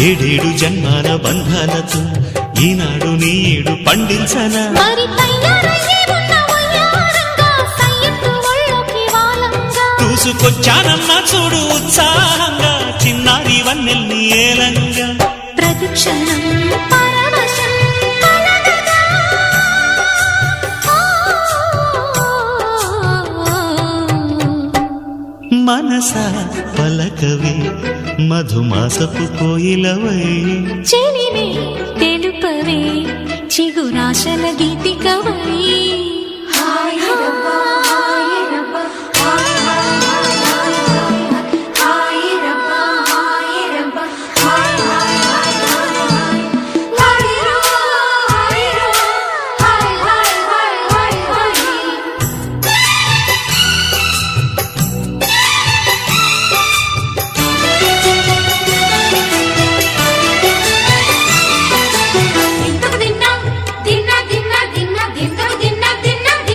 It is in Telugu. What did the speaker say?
ఏడేడు జన్మాల బంధాలతో ఈనాడు నీడు పండించనా చూసుకొచ్చానమ్మా చూడు ఉత్సాహంగా చిన్నారి వన్నెల్ని ఏలంగా ప్రతిక్షణం మనసా పలకవే మధుమాసపు కోయిలవై చెలిమే తెలుపవే చిగురాశల గీతికవై